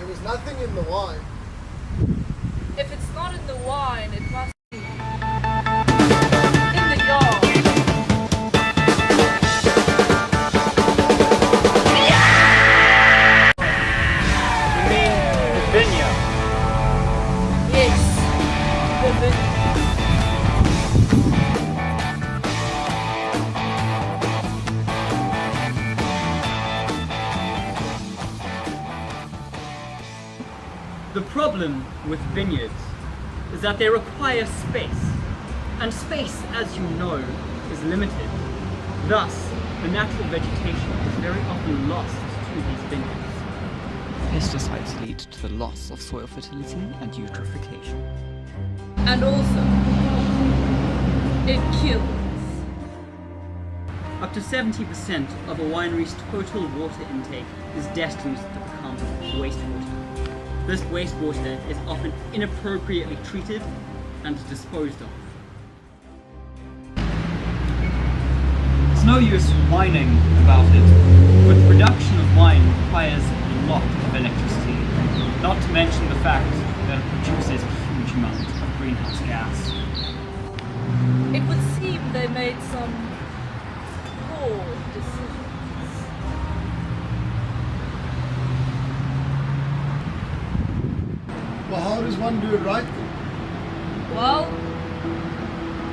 There's nothing in the wine. If it's not in the wine, it must be in the yard. You mean the vineyard? Yes, the vineyard. The problem with vineyards is that they require space, and space, as you know, is limited. Thus, the natural vegetation is very often lost to these vineyards. Pesticides lead to the loss of soil fertility and eutrophication. And also, it kills. Up to 70% of a winery's total water intake is destined to become wastewater. This wastewater is often inappropriately treated and disposed of. It's no use whining about it, but the production of wine requires a lot of electricity, not to mention the fact that it produces a huge amount of greenhouse gas. It would seem they made some poor decisions. Well, how does one do it right then? Well,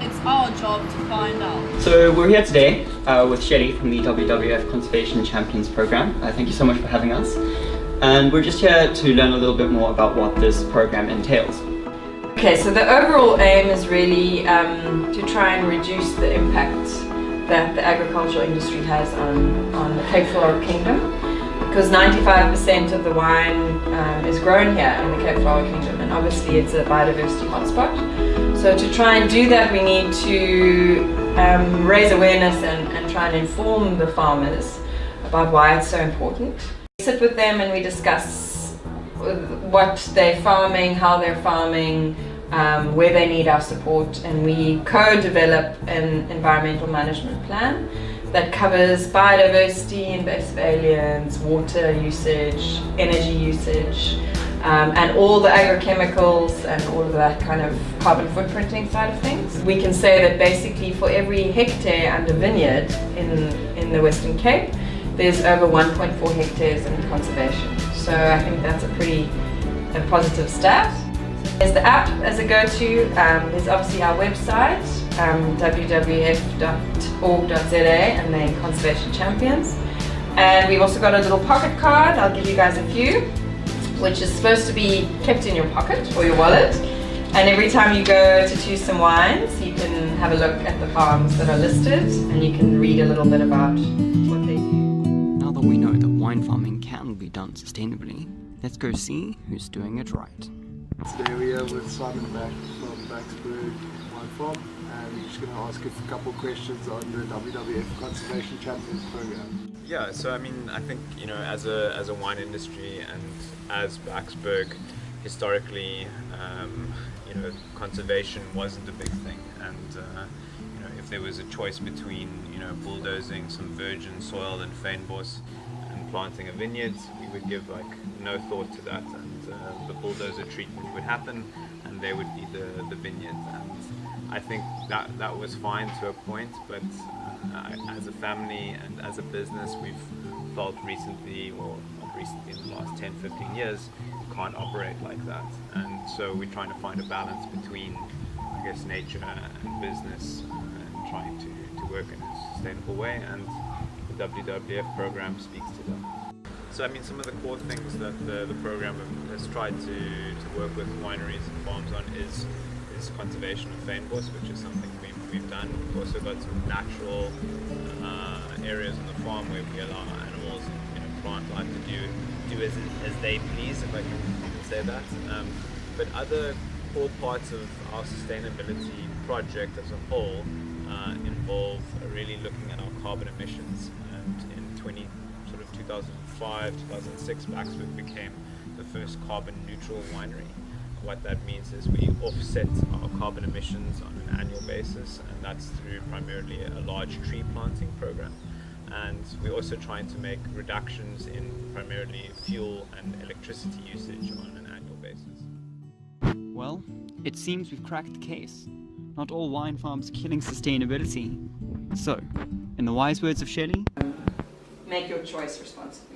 it's our job to find out. So we're here today with Shelly from the WWF Conservation Champions Program. Thank you so much for having us. And we're just here to learn a little bit more about what this program entails. Okay, so the overall aim is really to try and reduce the impact that the agricultural industry has on the Cape Flower Kingdom, because 95% of the wine is grown here in the Cape Flower Kingdom, and obviously it's a biodiversity hotspot. So to try and do that, we need to raise awareness and try and inform the farmers about why it's so important. We sit with them and we discuss what they're farming, how they're farming, where they need our support, and we co-develop an environmental management plan that covers biodiversity, invasive aliens, water usage, energy usage, and all the agrochemicals and all of that kind of carbon footprinting side of things. We can say that basically for every hectare under vineyard in the Western Cape, there's over 1.4 hectares in conservation. So I think that's a pretty positive stat. There's the app as a go-to. There's obviously our website, www.org.za, and then Conservation Champions. And we've also got a little pocket card. I'll give you guys a few, which is supposed to be kept in your pocket or your wallet. And every time you go to choose some wines, you can have a look at the farms that are listed, and you can read a little bit about what they do. Now that we know that wine farming can be done sustainably, let's go see who's doing it right. Today we're here with Simon Back from Backsburg Wine Farm, and we're just going to ask a couple questions on the WWF Conservation Champions Program. Yeah, so I mean, I think, you know, as a wine industry and as Backsburg, historically, you know, conservation wasn't a big thing, and you know, if there was a choice between, you know, bulldozing some virgin soil in Fynbos and planting a vineyard, we would give like no thought to that, and the bulldozer treatment would happen, and there would be the vineyard. And I think that was fine to a point, but as a family and as a business, we've felt recently, or not recently, in the last 10-15 years, can't operate like that. And so we're trying to find a balance between, I guess, nature and business, and trying to work in a sustainable way, and the WWF program speaks to that. So I mean, some of the core things that the program has tried to work with wineries and farms on is conservation of Fynbos, which is something we've done. We've also got some natural areas on the farm where we allow animals, you know, plant life to do as they please, if I can say that. But other core parts of our sustainability project as a whole involve really looking at our carbon emissions. And in 2005, 2006, Backsburg became the first carbon neutral winery. What that means is we offset our carbon emissions on an annual basis, and that's through primarily a large tree planting program. and we're also trying to make reductions in primarily fuel and electricity usage on an annual basis. Well, it seems we've cracked the case. Not all wine farms are killing sustainability. So, in the wise words of Shelley, Make your choice responsibly.